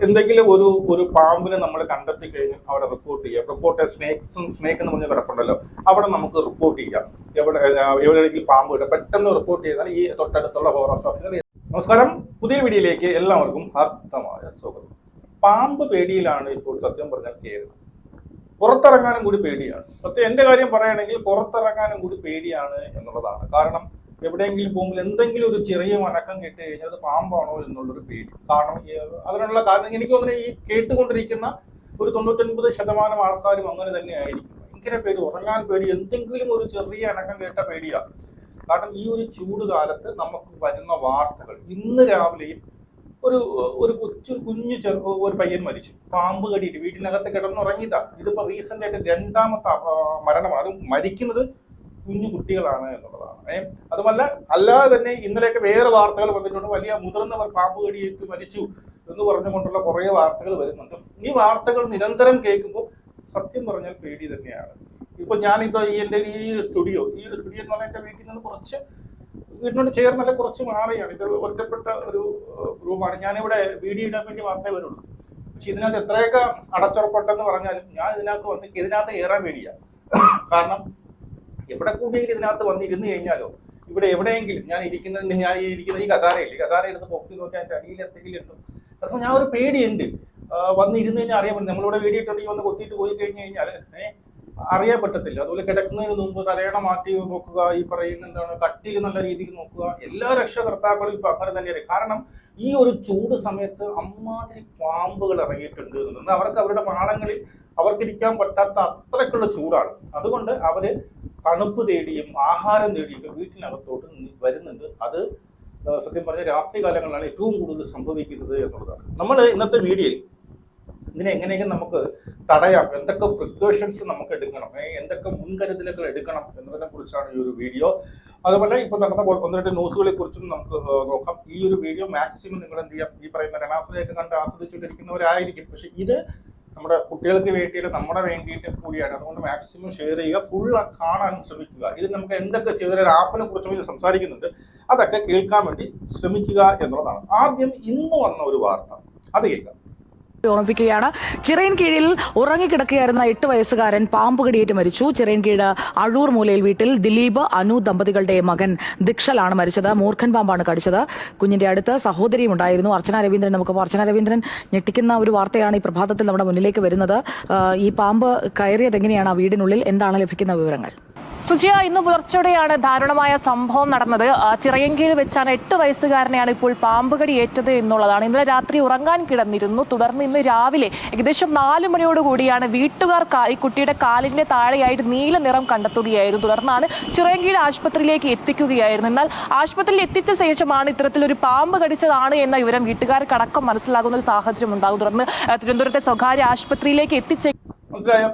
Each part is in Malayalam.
എന്തെങ്കിലും ഒരു പാമ്പിനെ നമ്മൾ കണ്ടെത്തി കഴിഞ്ഞാൽ അവിടെ റിപ്പോർട്ട് ചെയ്യാം. റിപ്പോർട്ട് സ്നേക്ക് എന്ന് പറഞ്ഞ കിടപ്പുണ്ടല്ലോ, അവിടെ നമുക്ക് റിപ്പോർട്ട് ചെയ്യാം. എവിടെയെങ്കിലും പാമ്പ് കിട്ടും പെട്ടെന്ന് റിപ്പോർട്ട് ചെയ്താൽ ഈ തൊട്ടടുത്തുള്ള ഫോറസ്റ്റ് ഓഫീസർ. നമസ്കാരം, പുതിയ വീഡിയോയിലേക്ക് എല്ലാവർക്കും ഹാർദമായ സ്വാഗതം. പാമ്പ് പേടിയിലാണ് ഇപ്പോൾ സത്യം പറഞ്ഞാൽ കേരളം. പുറത്തിറങ്ങാനും കൂടി പേടിയാണ്. സത്യം എൻ്റെ കാര്യം പറയുകയാണെങ്കിൽ പുറത്തിറങ്ങാനും കൂടി പേടിയാണ് എന്നുള്ളതാണ്. കാരണം എവിടെയെങ്കിലും പോകുമ്പോൾ എന്തെങ്കിലും ഒരു ചെറിയ അനക്കം കേട്ട് കഴിഞ്ഞാൽ അത് പാമ്പാണോ എന്നുള്ളൊരു പേടി. അതിനുള്ള കാരണം എനിക്ക് തോന്നുന്നത് ഈ കേട്ടുകൊണ്ടിരിക്കുന്ന ഒരു 99% ആൾക്കാരും അങ്ങനെ തന്നെ ആയിരിക്കും. ഭയങ്കര പേടി, ഉറങ്ങാൻ പേടി, എന്തെങ്കിലും ഒരു ചെറിയ അനക്കം കേട്ട പേടിയാണ്. കാരണം ഈ ഒരു ചൂട് കാലത്ത് നമുക്ക് വരുന്ന വാർത്തകൾ, ഇന്ന് രാവിലെയും ഒരു കുഞ്ഞു ഒരു പയ്യൻ മരിച്ചു, പാമ്പ് കടിയിട്ട് വീട്ടിനകത്ത് കിടന്നുറങ്ങിയതാ. ഇതിപ്പോ റീസെന്റ് ആയിട്ട് 2ാമത്തെ മരണമാണ്. അത് മരിക്കുന്നത് കുഞ്ഞു കുട്ടികളാണ് എന്നുള്ളതാണ്. അതുമല്ല, അല്ലാതെ തന്നെ ഇന്നലെയൊക്കെ വേറെ വാർത്തകൾ വന്നിട്ടുണ്ട്. വലിയ മുതിർന്നവർ പാമ്പ് കടിയേറ്റ് മരിച്ചു എന്ന് പറഞ്ഞുകൊണ്ടുള്ള കുറെ വാർത്തകൾ വരുന്നുണ്ട്. ഈ വാർത്തകൾ നിരന്തരം കേൾക്കുമ്പോൾ സത്യം പറഞ്ഞാൽ പേടി തന്നെയാണ്. ഇപ്പൊ ഞാനിപ്പോ എൻ്റെ ഈ സ്റ്റുഡിയോ എന്ന് പറഞ്ഞാൽ എൻ്റെ വീട്ടിൽ നിന്ന് വീട്ടിനോട് ചേർന്നല്ല കുറച്ച് മാറിയാണ്. ഇത് ഒറ്റപ്പെട്ട ഒരു റൂമാണ്. ഞാനിവിടെ വീഡിയോ ഇടാൻ വേണ്ടി മാത്രമേ വരുള്ളൂ. പക്ഷെ ഇതിനകത്ത് എത്രയൊക്കെ അടച്ചുറപ്പുണ്ടെന്ന് പറഞ്ഞാലും ഞാൻ ഇതിനകത്ത് ഏറാൻ പേടിയാണ്. കാരണം എവിടെ കൂടിയെങ്കിലും ഇതിനകത്ത് വന്നിരുന്ന് കഴിഞ്ഞാലോ, ഇവിടെ എവിടെയെങ്കിലും ഞാൻ ഇരിക്കുന്ന ഈ കസാര എടുത്ത് പൊക്കി നോക്കിയാൽ എൻ്റെ അടിയിൽ എന്തെങ്കിലും ഉണ്ട്. അപ്പോൾ ഞാൻ ഒരു പേടിയുണ്ട്. വന്നിരുന്ന് കഴിഞ്ഞാൽ അറിയാൻ പറ്റും. നമ്മളിവിടെ വീഡിയോ ഇട്ടുണ്ടെങ്കിൽ വന്ന് കൊത്തിയിട്ട് പോയി കഴിഞ്ഞാൽ അറിയാൻ പറ്റത്തില്ല. അതുപോലെ കിടക്കുന്നതിന് മുമ്പ് തലയണ മാറ്റി നോക്കുക, ഈ പറയുന്ന എന്താണ് കട്ടിൽ നല്ല രീതിയിൽ നോക്കുക. എല്ലാ രക്ഷകർത്താക്കളും ഇപ്പൊ അങ്ങനെ തന്നെയാണ്. കാരണം ഈ ഒരു ചൂട് സമയത്ത് അമ്മാതിരി പാമ്പുകൾ ഇറങ്ങിയിട്ടുണ്ട് എന്നുള്ളത്. അവർക്ക് അവരുടെ മാളങ്ങളിൽ അവർക്കിരിക്കാൻ പറ്റാത്ത അത്രയ്ക്കുള്ള ചൂടാണ്. അതുകൊണ്ട് അവര് തണുപ്പ് തേടിയും ആഹാരം തേടിയൊക്കെ വീട്ടിനകത്തോട്ട് വരുന്നുണ്ട്. അത് സത്യം പറഞ്ഞാൽ രാത്രി കാലങ്ങളിലാണ് ഏറ്റവും കൂടുതൽ സംഭവിക്കുന്നത് എന്നുള്ളതാണ്. നമ്മൾ ഇന്നത്തെ വീഡിയോയിൽ ഇതിനെ എങ്ങനെയൊക്കെ നമുക്ക് തടയാം, എന്തൊക്കെ പ്രിക്കോഷൻസ് നമുക്ക് എടുക്കണം, എന്തൊക്കെ മുൻകരുതലുകൾ എടുക്കണം എന്നതിനെ കുറിച്ചാണ് ഈ ഒരു വീഡിയോ. അതുപോലെ ഇപ്പൊ നടന്ന 1-2 ന്യൂസുകളെ കുറിച്ചും നമുക്ക് നോക്കാം. ഈ ഒരു വീഡിയോ മാക്സിമം നിങ്ങൾ എന്ത് ചെയ്യാം, ഈ പറയുന്ന രണാസുരയൊക്കെ കണ്ട് ആസ്വദിച്ചിട്ടിരിക്കുന്നവരായിരിക്കും. പക്ഷെ ഇത് നമ്മുടെ കുട്ടികൾക്ക് വേണ്ടിയിട്ട് നമ്മുടെ വേണ്ടിയിട്ട് കൂടിയാണ്. അതുകൊണ്ട് മാക്സിമം ഷെയർ ചെയ്യുക, ഫുൾ കാണാൻ ശ്രമിക്കുക. ഇത് നമുക്ക് എന്തൊക്കെ ചെയ്തൊരു ആപ്പിനെ കുറിച്ച് സംസാരിക്കുന്നുണ്ട്, അതൊക്കെ കേൾക്കാൻ വേണ്ടി ശ്രമിക്കുക എന്നുള്ളതാണ്. ആദ്യം ഇന്ന് വന്ന ഒരു വാർത്ത, അത് കേൾക്കാം. ഓർമ്മിപ്പിക്കുകയാണ്. ചിറയൻകീഴിൽ ഉറങ്ങിക്കിടക്കുകയായിരുന്ന 8 വയസ്സുകാരൻ പാമ്പ് കടിയേറ്റ് മരിച്ചു. ചിറയൻകീഴ് അഴൂർ മൂലയിൽ വീട്ടിൽ ദിലീപ് അനു ദമ്പതികളുടെ മകൻ ദിക്ഷലാണ് മരിച്ചത്. മൂർഖൻ പാമ്പാണ് കടിച്ചത്. കുഞ്ഞിന്റെ അടുത്ത് സഹോദരിയും ഉണ്ടായിരുന്നു. അർച്ചന രവീന്ദ്രൻ അർച്ചന രവീന്ദ്രൻ, ഞെട്ടിക്കുന്ന ഒരു വാർത്തയാണ് ഈ പ്രഭാതത്തിൽ നമ്മുടെ മുന്നിലേക്ക് വരുന്നത്. ഈ പാമ്പ് കയറിയത് എങ്ങനെയാണ്, ആ വീടിനുള്ളിൽ എന്താണ് ലഭിക്കുന്ന വിവരങ്ങൾ? സുജിയ, ഇന്ന് പുലർച്ചോടെയാണ് ദാരുണമായ സംഭവം നടന്നത്. ചിറയൻകീഴ് വെച്ചാണ് 8 വയസ്സുകാരനെയാണ് ഇപ്പോൾ പാമ്പ് കടി ഏറ്റത് എന്നുള്ളതാണ്. ഇന്നലെ രാത്രി ഉറങ്ങാൻ കിടന്നിരുന്നു. തുടർന്ന് ഇന്ന് രാവിലെ ഏകദേശം 4 മണിയോടുകൂടിയാണ് വീട്ടുകാർ ഈ കുട്ടിയുടെ കാലിന്റെ താഴെയായിട്ട് നീല നിറം കണ്ടെത്തുകയായിരുന്നു. തുടർന്നാണ് ചിറയൻകീഴ് ആശുപത്രിയിലേക്ക് എത്തിക്കുകയായിരുന്നു. എന്നാൽ ആശുപത്രിയിൽ എത്തിച്ച ശേഷമാണ് ഇത്തരത്തിലൊരു പാമ്പ് കടിച്ചതാണ് എന്ന വിവരം വീട്ടുകാർക്കടക്കം മനസ്സിലാകുന്ന ഒരു സാഹചര്യം ഉണ്ടാകും. തുടർന്ന് തിരുവനന്തപുരത്തെ സ്വകാര്യ ആശുപത്രിയിലേക്ക് എത്തിച്ച മനസ്സിലായോ?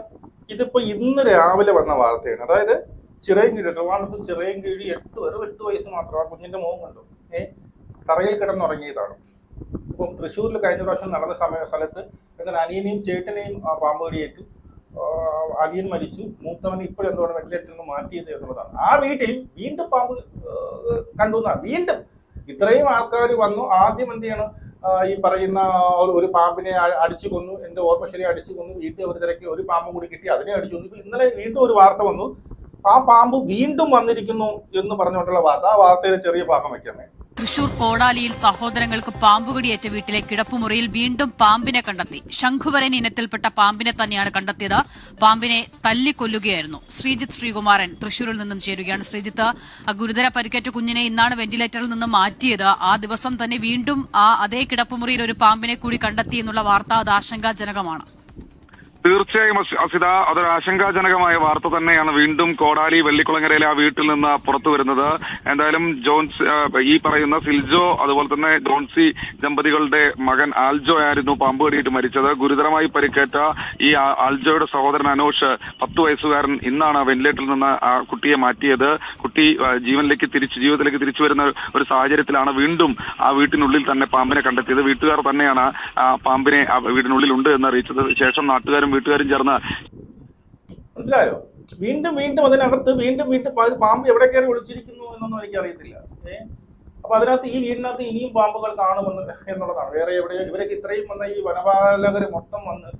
ഇതിപ്പോ ഇന്ന് രാവിലെ വന്ന വാർത്തയാണ്. അതായത് ചിറയൻകീഴ്, ട്രിവാൻഡ്രത്ത് ചിറയൻകീഴ് 8 വയസ്സ് മാത്രം ആ കുഞ്ഞിന്റെ മുഖം കണ്ടു തറയിൽ കിടന്നുറങ്ങിയതാണ്. ഇപ്പം തൃശ്ശൂരിൽ കഴിഞ്ഞ പ്രാവശ്യം നടന്ന സ്ഥലത്ത് എന്നാൽ അനിയനെയും ചേട്ടനെയും പാമ്പ് കടിയേറ്റു. അനിയൻ മരിച്ചു. മൂത്തവൻ ഇപ്പോഴെന്തുകൊണ്ട് വെന്റിലേറ്ററിൽ നിന്ന് മാറ്റിയത് എന്നുള്ളതാണ്. ആ വീട്ടിൽ വീണ്ടും പാമ്പ് കണ്ടു. വീണ്ടും ഇത്രയും ആൾക്കാർ വന്നു. ആദ്യം എന്ത് ചെയ്യണം, ഈ പറയുന്ന ഒരു പാമ്പിനെ അടിച്ചു കൊന്നു, എന്റെ ഓർമ്മ ശരി അടിച്ചു കൊന്നു. വീട്ടിൽ ഒരു തിരക്കിൽ ഒരു പാമ്പ് കൂടി കിട്ടി, അതിനെ അടിച്ചു കൊന്നു. ഇപ്പൊ ഇന്നലെ വീണ്ടും ഒരു വാർത്ത വന്നു, ആ പാമ്പ് വീണ്ടും വന്നിരിക്കുന്നു എന്ന് പറഞ്ഞുകൊണ്ടുള്ള വാർത്ത. ആ വാർത്തയിൽ ചെറിയ ഭാഗം വെക്കാൻ വേണ്ടി. തൃശൂർ കോടാലിയിൽ സഹോദരങ്ങൾക്ക് പാമ്പുകടിയേറ്റ വീട്ടിലെ കിടപ്പുമുറിയിൽ വീണ്ടും പാമ്പിനെ കണ്ടെത്തി. ശംഖുവരൻ ഇനത്തിൽപ്പെട്ട പാമ്പിനെ തന്നെയാണ് കണ്ടെത്തിയത്. പാമ്പിനെ തല്ലിക്കൊല്ലുകയായിരുന്നു. ശ്രീജിത്ത് ശ്രീകുമാരൻ തൃശൂരിൽ നിന്നും ചേരുകയാണ്. ശ്രീജിത്ത്, ഗുരുതര പരിക്കേറ്റ കുഞ്ഞിനെ ഇന്നാണ് വെന്റിലേറ്ററിൽ നിന്നും മാറ്റിയത്. ആ ദിവസം തന്നെ വീണ്ടും അതേ കിടപ്പുമുറിയിൽ ഒരു പാമ്പിനെ കൂടി കണ്ടെത്തി എന്നുള്ള വാർത്ത അത് ആശങ്കാജനകമാണ്. തീർച്ചയായും അസിത, അതൊരു ആശങ്കാജനകമായ വാർത്ത തന്നെയാണ്. വീണ്ടും കോടാലി വെള്ളിക്കുളങ്ങരയിലെ ആ വീട്ടിൽ നിന്ന് പുറത്തു വരുന്നത്. എന്തായാലും ഈ പറയുന്ന സിൽജോ അതുപോലെ തന്നെ ജോൺസി ദമ്പതികളുടെ മകൻ ആൽജോ ആയിരുന്നു പാമ്പ് കടിയിട്ട് മരിച്ചത്. ഗുരുതരമായി പരിക്കേറ്റ ഈ ആൽജോയുടെ സഹോദരൻ അനോഷ് 10 വയസ്സുകാരൻ ഇന്നാണ് വെന്റിലേറ്ററിൽ നിന്ന് ആ കുട്ടിയെ മാറ്റിയത്. കുട്ടി ജീവിതത്തിലേക്ക് തിരിച്ചു വരുന്ന ഒരു സാഹചര്യത്തിലാണ് വീണ്ടും ആ വീട്ടിനുള്ളിൽ തന്നെ പാമ്പിനെ കണ്ടെത്തിയത്. വീട്ടുകാർ തന്നെയാണ് പാമ്പിനെ വീടിനുള്ളിൽ ഉണ്ട് എന്ന് അറിയിച്ചത്. ശേഷം നാട്ടുകാരും വീട്ടുകാരും ചേർന്ന് മനസ്സിലായോ, വീണ്ടും അതിനകത്ത് വീണ്ടും പാമ്പ് എവിടെ കയറി ഒളിച്ചിരിക്കുന്നു എന്നൊന്നും എനിക്ക് അറിയത്തില്ല. അപ്പൊ അതിനകത്ത് ഈ വീടിനകത്ത് ഇനിയും പാമ്പുകൾ കാണുമെന്ന് എന്നുള്ളതാണ്. വേറെ എവിടെ ഇവരൊക്കെ ഇത്രയും വന്ന ഈ വനപാലകർ മൊത്തം വന്ന്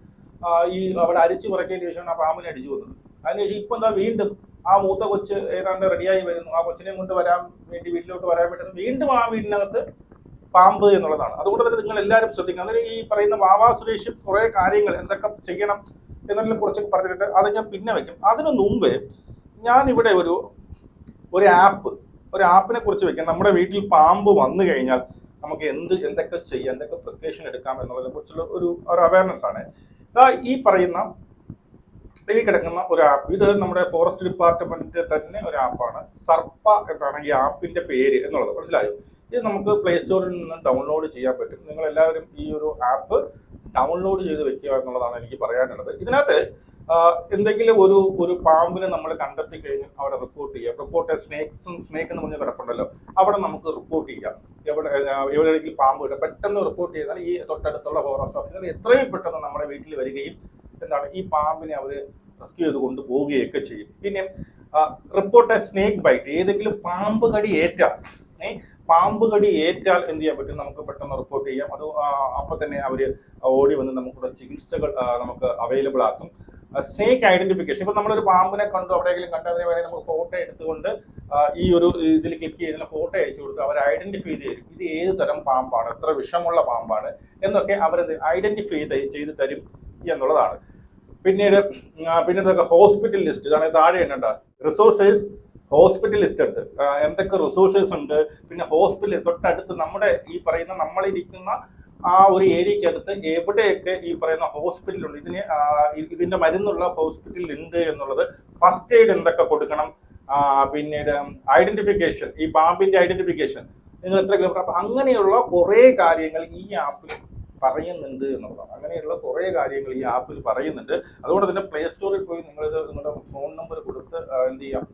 ഈ അവിടെ അരിച്ചു പുറക്കിയതിന് ശേഷമാണ് ആ പാമ്പിനെ അടിച്ചു വന്നത്. അതിനുശേഷം ഇപ്പൊ എന്താ വീണ്ടും ആ മൂത്ത കൊച്ച് ഏതാണ്ട് റെഡിയായി വരുന്നു. ആ കൊച്ചിനെ കൊണ്ട് വരാൻ വേണ്ടി വീട്ടിലോട്ട് വരാൻ വേണ്ടി വീണ്ടും ആ വീടിനകത്ത് പാമ്പ് എന്നുള്ളതാണ്. അതുകൊണ്ട് തന്നെ നിങ്ങൾ എല്ലാവരും ശ്രദ്ധിക്കണം. അതിന് ഈ പറയുന്ന വാവാ സുരേഷ് കുറെ കാര്യങ്ങൾ എന്തൊക്കെ ചെയ്യണം എന്നതിനെ കുറിച്ച് പറഞ്ഞിട്ടുണ്ട്. അത് ഞാൻ പിന്നെ വെക്കും. അതിനു മുമ്പേ ഞാൻ ഇവിടെ ഒരു ആപ്പിനെ കുറിച്ച് വെക്കാം. നമ്മുടെ വീട്ടിൽ പാമ്പ് വന്നു കഴിഞ്ഞാൽ നമുക്ക് എന്തൊക്കെ ചെയ്യാം, എന്തൊക്കെ പ്രിക്കോഷൻ എടുക്കാം എന്നുള്ളതിനെ കുറിച്ചുള്ള ഒരു അവയർനെസ് ആണ്. ഈ പറയുന്ന ഈ കിടക്കുന്ന ഒരു ആപ്പ്, ഇത് നമ്മുടെ ഫോറസ്റ്റ് ഡിപ്പാർട്ട്മെന്റിന്റെ തന്നെ ഒരു ആപ്പാണ്. സർപ്പ എന്നാണ് ഈ ആപ്പിന്റെ പേര് എന്നുള്ളത്. മനസ്സിലായോ? ഇത് നമുക്ക് പ്ലേ സ്റ്റോറിൽ നിന്ന് ഡൗൺലോഡ് ചെയ്യാൻ പറ്റും. നിങ്ങൾ എല്ലാവരും ഈ ഒരു ആപ്പ് ഡൗൺലോഡ് ചെയ്ത് വെക്കുക എന്നുള്ളതാണ് എനിക്ക് പറയാനുള്ളത്. ഇതിനകത്ത് എന്തെങ്കിലും ഒരു പാമ്പിനെ നമ്മൾ കണ്ടെത്തി കഴിഞ്ഞാൽ അവിടെ റിപ്പോർട്ട് ചെയ്യാം. സ്നേക്ക് എന്ന് പറഞ്ഞ കിടപ്പുണ്ടല്ലോ, അവിടെ നമുക്ക് റിപ്പോർട്ട് ചെയ്യാം. എവിടെയെങ്കിലും പാമ്പ് കിട്ടും പെട്ടെന്ന് റിപ്പോർട്ട് ചെയ്താൽ ഈ തൊട്ടടുത്തുള്ള ഫോറസ്റ്റ് ഓഫീസർ എത്രയും പെട്ടെന്ന് നമ്മുടെ വീട്ടിൽ വരികയും ഈ പാമ്പിനെ അവർ റെസ്ക്യൂ ചെയ്ത് കൊണ്ടുപോവുകയൊക്കെ ചെയ്യും. പിന്നെ റിപ്പോർട്ട് സ്നേക്ക് ബൈറ്റ്, ഏതെങ്കിലും പാമ്പ് കടി ഏറ്റാൽ എന്ത് ചെയ്യാൻ പറ്റും, നമുക്ക് പെട്ടെന്ന് റിപ്പോർട്ട് ചെയ്യാം. അത് അപ്പം തന്നെ അവർ ഓടി വന്ന് നമുക്കുള്ള ചികിത്സകൾ നമുക്ക് അവൈലബിൾ ആക്കും. സ്നേക്ക് ഐഡന്റിഫിക്കേഷൻ, ഇപ്പൊ നമ്മളൊരു പാമ്പിനെ കണ്ടു എവിടെയെങ്കിലും കണ്ടു, അതിനെ വേണമെങ്കിൽ നമുക്ക് ഫോട്ടോ എടുത്തുകൊണ്ട് ഈ ഒരു ഇതിൽ ക്ലിക്ക് ചെയ്തതിന് ഫോട്ടോ അയച്ചു കൊടുത്ത് അവർ ഐഡന്റിഫൈ ചെയ്ത് തരും. ഇത് ഏത് തരം പാമ്പാണ്, എത്ര വിഷമുള്ള പാമ്പാണ് എന്നൊക്കെ അവരത് ഐഡന്റിഫൈ ചെയ്ത് തരും എന്നുള്ളതാണ്. പിന്നീട് ഹോസ്പിറ്റൽ ലിസ്റ്റ്, ഇതാണ് താഴെ ഉണ്ട്. റിസോഴ്സസ് ഹോസ്പിറ്റൽ ലിസ്റ്റ് ഉണ്ട്, എന്തൊക്കെ റിസോഴ്സസ് ഉണ്ട്. പിന്നെ ഹോസ്പിറ്റൽ തൊട്ടടുത്ത് നമ്മുടെ ഈ പറയുന്ന നമ്മളിരിക്കുന്ന ആ ഒരു ഏരിയക്കടുത്ത് എവിടെയൊക്കെ ഈ പറയുന്ന ഹോസ്പിറ്റലുണ്ട്, ഇതിന്റെ മരുന്നുള്ള ഹോസ്പിറ്റൽ ഉണ്ട് എന്നുള്ളത്. ഫസ്റ്റ് എയ്ഡ് എന്തൊക്കെ കൊടുക്കണം, പിന്നീട് ഐഡന്റിഫിക്കേഷൻ, ഈ പാമ്പിന്റെ ഐഡന്റിഫിക്കേഷൻ, നിങ്ങൾ എത്ര കിലോമീറ്റർ, അപ്പൊ അങ്ങനെയുള്ള കുറെ കാര്യങ്ങൾ ഈ ആപ്പിൽ പറയുന്നുണ്ട് എന്നുള്ളതാണ്. അങ്ങനെയുള്ള കുറെ കാര്യങ്ങൾ ഈ ആപ്പിൽ പറയുന്നുണ്ട്. അതുകൊണ്ട് തന്നെ പ്ലേ സ്റ്റോറിൽ പോയി നിങ്ങളിത് നിങ്ങളുടെ ഫോൺ നമ്പർ കൊടുത്ത് എന്ത് ചെയ്യാം,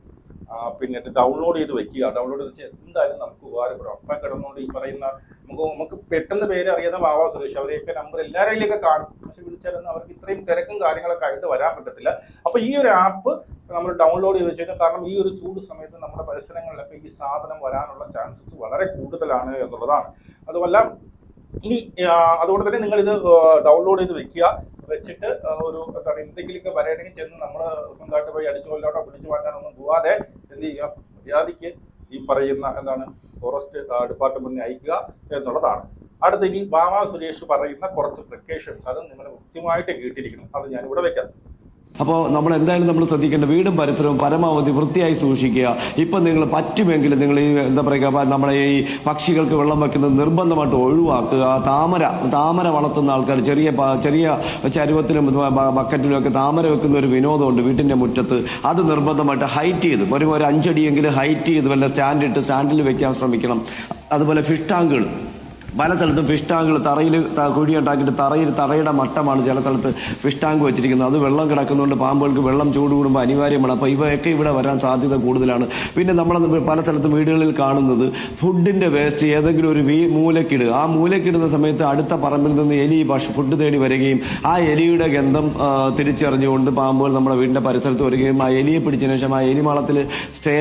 പിന്നെ ഡൗൺലോഡ് ചെയ്ത് വെക്കുക. ഡൗൺലോഡ് ചെയ്ത് എന്തായാലും നമുക്ക് ഉപകാരപ്പെടും. അപ്പം കിടന്നുകൊണ്ട് ഈ പറയുന്ന നമുക്ക് പെട്ടെന്ന് പേര് അറിയാവുന്ന വാവാ സുരേഷ്, അവരെയൊക്കെ നമ്പർ എല്ലാവരെയൊക്കെ കാണും. പക്ഷെ വിളിച്ചാലൊന്നും അവർക്ക് ഇത്രയും തിരക്കും കാര്യങ്ങളൊക്കെ ആയിട്ട് വരാൻ പറ്റത്തില്ല. അപ്പൊ ഈ ഒരു ആപ്പ് നമ്മൾ ഡൗൺലോഡ് ചെയ്ത് വെച്ച് കഴിഞ്ഞാൽ, കാരണം ഈ ഒരു ചൂട് സമയത്ത് നമ്മുടെ പരിസരങ്ങളിലൊക്കെ ഈ സാധനം വരാനുള്ള ചാൻസസ് വളരെ കൂടുതലാണ് എന്നുള്ളതാണ്. അതുമല്ല ഇനി അതുകൊണ്ട് തന്നെ നിങ്ങൾ ഇത് ഡൗൺലോഡ് ചെയ്ത് വെച്ചിട്ട് എന്തെങ്കിലുമൊക്കെ വരണമെങ്കിൽ ചെന്ന് നമ്മൾ സ്വന്തമായിട്ട് പോയി അടിച്ചു കൊല്ലോട്ടോ പിടിച്ചു വാങ്ങാനൊന്നും പോവാതെ എന്ത് ചെയ്യുക, മര്യാദയ്ക്ക് ഈ പറയുന്ന ഫോറസ്റ്റ് ഡിപ്പാർട്ട്മെന്റിനെ അയക്കുക എന്നുള്ളതാണ്. അടുത്ത ഇനി വാവാ സുരേഷ് പറയുന്ന കുറച്ച് പ്രിക്കോഷൻസ്, അത് നിങ്ങൾ കൃത്യമായിട്ട് കേട്ടിരിക്കണം. അത് ഞാനിവിടെ വെക്കാം. അപ്പോൾ നമ്മൾ എന്തായാലും നമ്മൾ ശ്രദ്ധിക്കേണ്ട, വീടും പരിസരവും പരമാവധി വൃത്തിയായി സൂക്ഷിക്കുക. ഇപ്പം നിങ്ങൾ പറ്റുമെങ്കിൽ നിങ്ങൾ ഈ എന്താ പറയുക, നമ്മുടെ ഈ പക്ഷികൾക്ക് വെള്ളം വെക്കുന്നത് നിർബന്ധമായിട്ട് ഒഴിവാക്കുക. താമര വളർത്തുന്ന ആൾക്കാർ ചെറിയ ചരുവത്തിലും ബക്കറ്റിലും ഒക്കെ താമര വെക്കുന്ന ഒരു വിനോദമുണ്ട് വീട്ടിന്റെ മുറ്റത്ത്. അത് നിർബന്ധമായിട്ട് ഹൈറ്റ് ചെയ്ത് ഒരു 5 അടിയെങ്കിലും ഹൈറ്റ് ചെയ്ത് വല്ല സ്റ്റാൻഡിൽ വെക്കാൻ ശ്രമിക്കണം. അതുപോലെ ഫിഷ് ടാങ്കുകൾ, പല സ്ഥലത്തും ഫിഷ് ടാങ്കുകൾ തറയിൽ കുഴിയുണ്ടാക്കിയിട്ട് തറയുടെ മട്ടമാണ് ചില സ്ഥലത്ത് ഫിഷ് ടാങ്ക് വെച്ചിരിക്കുന്നത്. അത് വെള്ളം കിടക്കുന്നതുകൊണ്ട് പാമ്പുകൾക്ക് വെള്ളം ചൂട് കൂടുമ്പോൾ അനിവാര്യമാണ്. അപ്പോൾ ഇവയൊക്കെ ഇവിടെ വരാൻ സാധ്യത കൂടുതലാണ്. പിന്നെ നമ്മൾ പല സ്ഥലത്തും വീടുകളിൽ കാണുന്നത് ഫുഡിന്റെ വേസ്റ്റ് ഏതെങ്കിലും ഒരു മൂലക്കിടുക. ആ മൂലക്കിടുന്ന സമയത്ത് അടുത്ത പറമ്പിൽ നിന്ന് ഫുഡ് തേടി വരികയും ആ എലിയുടെ ഗന്ധം തിരിച്ചറിഞ്ഞുകൊണ്ട് പാമ്പുകൾ നമ്മുടെ വീടിന്റെ പരിസരത്ത് വരികയും ആ എലിയെ പിടിച്ചതിന് ശേഷം ആ എലിമാളത്തിൽ സ്റ്റേ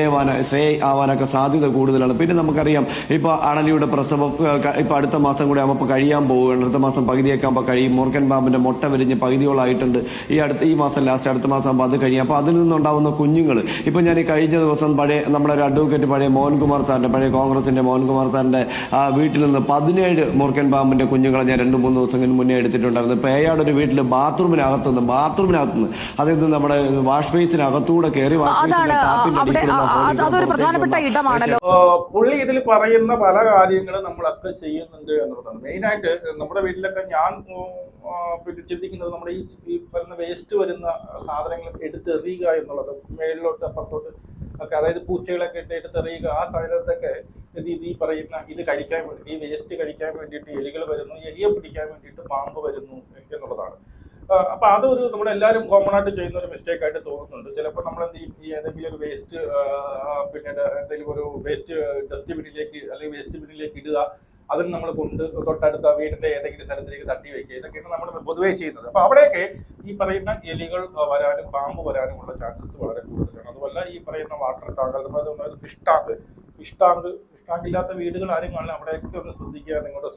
ആവാനൊക്കെ സാധ്യത കൂടുതലാണ്. പിന്നെ നമുക്കറിയാം, ഇപ്പൊ അണലിയുടെ പ്രസവം ഇപ്പൊ അടുത്ത മാസം കൂടെ ആകുമ്പോൾ കഴിയാൻ പോവുകയാണ്. അടുത്ത മാസം പകുതിയൊക്കെ ആകുമ്പോൾ കഴിയും. മൂർഖൻ പാമ്പിന്റെ മുട്ട വിരിഞ്ഞ് പകുതിയോളായിട്ടുണ്ട്. ഈ മാസം ലാസ്റ്റ്, അടുത്ത മാസം ആകുമ്പോൾ അത് കഴിയും. അപ്പൊ അതിൽ നിന്നുണ്ടാവുന്ന കുഞ്ഞുങ്ങൾ, ഇപ്പൊ ഞാൻ ഈ കഴിഞ്ഞ ദിവസം നമ്മുടെ ഒരു അഡ്വക്കേറ്റ് പഴയ കോൺഗ്രസിന്റെ മോഹൻകുമാർ സാറിന്റെ വീട്ടിൽ നിന്ന് 17 മൂർഖൻ പാമ്പിന്റെ കുഞ്ഞുങ്ങളെ ഞാൻ 2-3 ദിവസങ്ങൾക്ക് മുന്നേ എടുത്തിട്ടുണ്ടായിരുന്നു. ഇപ്പൊ അയാളുടെ ഒരു വീട്ടില് ബാത്റൂമിനകത്തുനിന്ന് അതായത് നമ്മുടെ വാഷ് ബേസിനകത്തൂടെ കയറി അതൊരു പ്രധാനപ്പെട്ട ഇടമാണല്ലോ. പുള്ളി ഇതിൽ പറയുന്ന പല കാര്യങ്ങളും നമ്മളൊക്കെ ചെയ്യുന്നുണ്ട് എന്നുള്ളതാണ്. മെയിനായിട്ട് നമ്മുടെ വീട്ടിലൊക്കെ ഞാൻ ചിന്തിക്കുന്നത്, നമ്മുടെ ഈ പറയുന്ന വേസ്റ്റ് വരുന്ന സാധനങ്ങൾ എടുത്തെറിയുക എന്നുള്ളത്, മേളിലോട്ട് അപ്പുറത്തോട്ട് ഒക്കെ, അതായത് പൂച്ചകളൊക്കെ എടുത്തെറിയുക. ആ സാധനത്തൊക്കെ ഈ പറയുന്ന ഇത് കഴിക്കാൻ വേണ്ടി, ഈ വേസ്റ്റ് കഴിക്കാൻ വേണ്ടിയിട്ട് എലികൾ വരുന്നു, എലിയെ പിടിക്കാൻ വേണ്ടിയിട്ട് പാമ്പ് വരുന്നു എന്നുള്ളതാണ്. അപ്പൊ അതൊരു നമ്മളെല്ലാവരും കോമൺ ആയിട്ട് ചെയ്യുന്ന ഒരു മിസ്റ്റേക്ക് ആയിട്ട് തോന്നുന്നുണ്ട്. ചിലപ്പോൾ നമ്മൾ എന്ത് ചെയ്യും, ഈ ഏതെങ്കിലും ഒരു വേസ്റ്റ് പിന്നീട് എന്തെങ്കിലും ഒരു വേസ്റ്റ് ഡസ്റ്റ്ബിന്നിലേക്ക് അല്ലെങ്കിൽ വേസ്റ്റ് ബിന്നിലേക്ക് ഇടുക, അതിന് നമ്മൾ തൊട്ടടുത്ത വീടിന്റെ ഏതെങ്കിലും സ്ഥലത്തിലേക്ക് തട്ടി വെക്കുക. ഇതൊക്കെയാണ് നമ്മൾ പൊതുവേ ചെയ്യുന്നത്. അപ്പൊ അവിടെയൊക്കെ ഈ പറയുന്ന എലികൾ വരാനും പാമ്പ് വരാനും ഉള്ള ചാൻസസ് വളരെ കൂടുതലാണ്. അതുപോലെ ഈ പറയുന്ന വാട്ടർ ടാങ്ക്, അതുപോലെ ഫിഷ് ഇഷ്ടാങ്കില്ലാത്ത വീടുകൾ ആരും കാണില്ല. അവിടെയൊക്കെ ഒന്ന് ശ്രദ്ധിക്കുക. നിങ്ങളുടെ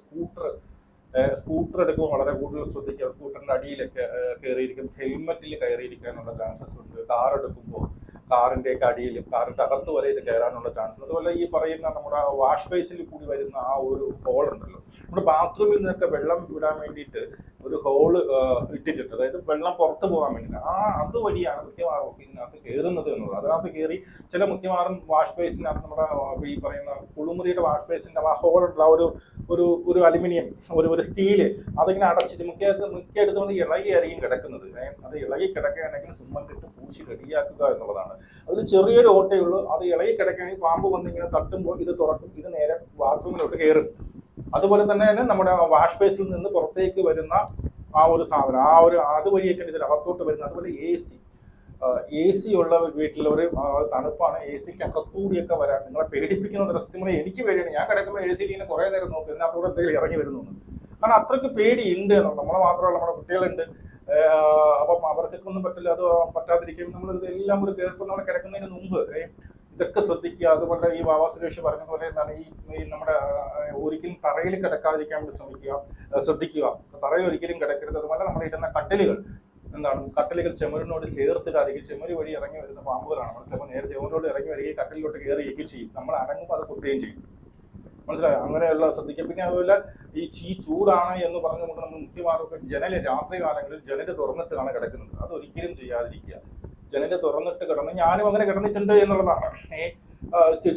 സ്കൂട്ടർ എടുക്കുമ്പോൾ വളരെ കൂടുതൽ ശ്രദ്ധിക്കുക. സ്കൂട്ടറിന്റെ അടിയിലൊക്കെ കയറിയിരിക്കും, ഹെൽമെറ്റിൽ കയറിയിരിക്കാനുള്ള ചാൻസസ് ഉണ്ട്. കാർ എടുക്കുമ്പോൾ കാറിന്റെയൊക്കെ അടിയിൽ, കാറിന്റെ അകത്ത് വരെ ഇത് കയറാനുള്ള ചാൻസ്. അതുപോലെ ഈ പറയുന്ന നമ്മുടെ വാഷ് ബേസിൽ കൂടി വരുന്ന ആ ഒരു ഹോൾ ഉണ്ടല്ലോ, നമ്മുടെ ബാത്റൂമിൽ നിന്നൊക്കെ വെള്ളം വിടാൻ വേണ്ടിയിട്ട് ഒരു ഹോള് ഇട്ടിട്ടുണ്ട്, അതായത് വെള്ളം പുറത്തു പോകാൻ വേണ്ടിയിട്ട്. അതുവഴിയാണ് മിക്കവാറും ഇതിനകത്ത് കയറുന്നത് എന്നുള്ളത്. അതിനകത്ത് കയറി ചില മിക്കവാറും വാഷ് ബേസിനകത്ത് നമ്മുടെ ഈ പറയുന്ന കുളിമുറിയുടെ വാഷ് ബേസിന്റെ ആ ഹോളുള്ള ഒരു അലുമിനിയം ഒരു സ്റ്റീല് അതിങ്ങനെ അടച്ചിട്ട് മിക്കയെടുത്ത് വന്ന് ഇളകിയായിരിക്കും കിടക്കുന്നത്. അത് ഇളകി കിടക്കുകയാണെങ്കിൽ സിമന്റ് ഇട്ട് പൂശി റെഡിയാക്കുക എന്നുള്ളതാണ്. അതിൽ ചെറിയൊരു ഓട്ടേ ഉള്ളൂ. അത് ഇളകി കിടക്കുകയാണെങ്കിൽ പാമ്പ് വന്ന് ഇങ്ങനെ തട്ടുമ്പോൾ ഇത് തുറക്കും, ഇത് നേരെ ബാത്റൂമിലോട്ട് കയറും. അതുപോലെ തന്നെയാണ് നമ്മുടെ വാഷ് ബേസിൽ നിന്ന് പുറത്തേക്ക് വരുന്ന ആ ഒരു സാധനം, അതുവഴിയൊക്കെ ഇതിനകത്തോട്ട് വരുന്നത്. അതുപോലെ എ സി ഉള്ള വീട്ടിലൊരു തണുപ്പാണ്, എ സിക്ക് അകത്തൂടിയൊക്കെ വരാൻ നിങ്ങളെ പേടിപ്പിക്കുന്ന സത്യം. എനിക്ക് പേടിയാണ്. ഞാൻ കിടക്കുമ്പോൾ എ സിയിൽ ഇങ്ങനെ കുറേ നേരം നോക്കും, ഇതിനകത്തൂടെ എന്തെങ്കിലും ഇറങ്ങി വരുന്നു. കാരണം അത്രയ്ക്ക് പേടിയുണ്ട്. നമ്മളെ മാത്രമല്ല, നമ്മുടെ കുട്ടികളുണ്ട്. അപ്പം അവർക്കൊക്കെ ഒന്നും പറ്റില്ല. അത് പറ്റാതിരിക്കും. നമ്മൾ ഇതെല്ലാം ഒരു കേൾപ്പം നമ്മൾ കിടക്കുന്നതിന് മുമ്പ് ഇതൊക്കെ ശ്രദ്ധിക്കുക. അതുപോലെ ഈ വാവാ സുരേഷ് പറഞ്ഞതുപോലെ എന്താണ് ഈ നമ്മുടെ ഒരിക്കലും തറയിൽ കിടക്കാതിരിക്കാൻ വേണ്ടി ശ്രദ്ധിക്കുക. തറയിൽ ഒരിക്കലും കിടക്കരുത്. അതുപോലെ നമ്മൾ ഇടുന്ന കട്ടലുകൾ ചെമരിനോട് ചേർത്തിട്ടായിരിക്കും. ചെമരി വഴി ഇറങ്ങി വരുന്ന പാമ്പുകളാണ്. മനസ്സിലാകുമ്പോൾ നേരെ ചെമരിനോട് ഇറങ്ങി വരികയും കട്ടലിലോട്ട് കയറുകയൊക്കെ ചെയ്യും. നമ്മൾ അനങ്ങുമ്പോൾ അത് കൊട്ടുകയും ചെയ്യും. മനസ്സിലായോ? അങ്ങനെയുള്ള ശ്രദ്ധിക്കുക. പിന്നെ അതുപോലെ ഈ ചൂടാണ് എന്ന് പറഞ്ഞുകൊണ്ട് നമ്മൾ മിക്കവാറും രാത്രി കാലങ്ങളിൽ ജനല് തുറന്നിട്ടാണ് കിടക്കുന്നത്. അതൊരിക്കലും ചെയ്യാതിരിക്കുക. ജനല് തുറന്നിട്ട് കിടന്ന്, ഞാനും അങ്ങനെ കിടന്നിട്ടുണ്ട് എന്നുള്ളതാണ്.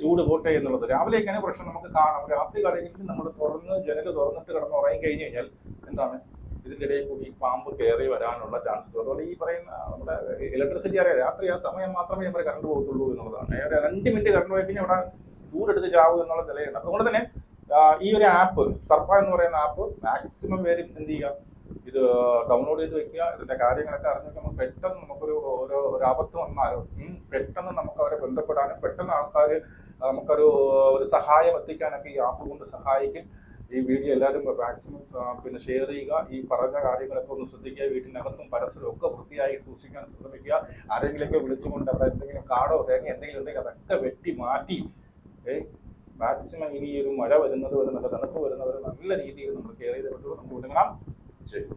ചൂട് പോട്ടെ എന്നുള്ളത്. രാവിലെയൊക്കെയാണ് പ്രശ്നം നമുക്ക് കാണാം. രാത്രി കാലങ്ങളിൽ നമ്മൾ ജനല് തുറന്നിട്ട് കിടന്ന് ഉറങ്ങി കഴിഞ്ഞു കഴിഞ്ഞാൽ ഇതിന്റെ ഇടയിൽ കൂടി പാമ്പ് കയറി വരാനുള്ള ചാൻസസ്. അതുപോലെ ഈ പറയുന്ന നമ്മുടെ ഇലക്ട്രിസിറ്റി അറിയാം, രാത്രി ആ സമയം മാത്രമേ നമ്മുടെ കറണ്ട് പോകത്തുള്ളൂ എന്നുള്ളതാണ്. 2 മിനിറ്റ് കറണ്ട് പോയി കഴിഞ്ഞാൽ അവിടെ ചൂടെടുത്ത് ചാവും എന്നുള്ള നിലയുണ്ട്. അതുകൊണ്ട് തന്നെ ഈ ഒരു ആപ്പ്, സർപ്പ എന്ന് പറയുന്ന ആപ്പ് മാക്സിമം പേരും എന്ത് ചെയ്യുക, ഇത് ഡൗൺലോഡ് ചെയ്ത് വെക്കുക. ഇതിന്റെ കാര്യങ്ങളൊക്കെ അറിഞ്ഞു വെക്കുമ്പോൾ പെട്ടെന്ന് നമുക്കൊരു ആപത്ത് വന്നാലോ പെട്ടെന്ന് നമുക്ക് അവരെ ബന്ധപ്പെടാനും പെട്ടെന്ന് ആൾക്കാർ നമുക്കൊരു സഹായം എത്തിക്കാനൊക്കെ ഈ ആപ്പ് കൊണ്ട് സഹായിക്കും. ഈ വീഡിയോ എല്ലാവരും മാക്സിമം പിന്നെ ഷെയർ ചെയ്യുക. ഈ പറഞ്ഞ കാര്യങ്ങളൊക്കെ ഒന്ന് ശ്രദ്ധിക്കുക. വീട്ടിനകത്തും പരിസരവും ഒക്കെ വൃത്തിയായി സൂക്ഷിക്കാൻ ശ്രമിക്കുക. ആരെങ്കിലുമൊക്കെ വിളിച്ചുകൊണ്ട് അവിടെ എന്തെങ്കിലും കാടോ തേങ്ങ എന്തെങ്കിലും ഉണ്ടെങ്കിൽ അതൊക്കെ വെട്ടി മാറ്റി മാക്സിമം ഇനി ഒരു മഴ വരുന്നത് വരെ, നല്ല തണുപ്പ് വരുന്നവരെ നല്ല രീതിയിൽ നമ്മൾ കെയർ ചെയ്തിട്ട് നമുക്ക് ഒടുങ്ങാം. ശരി.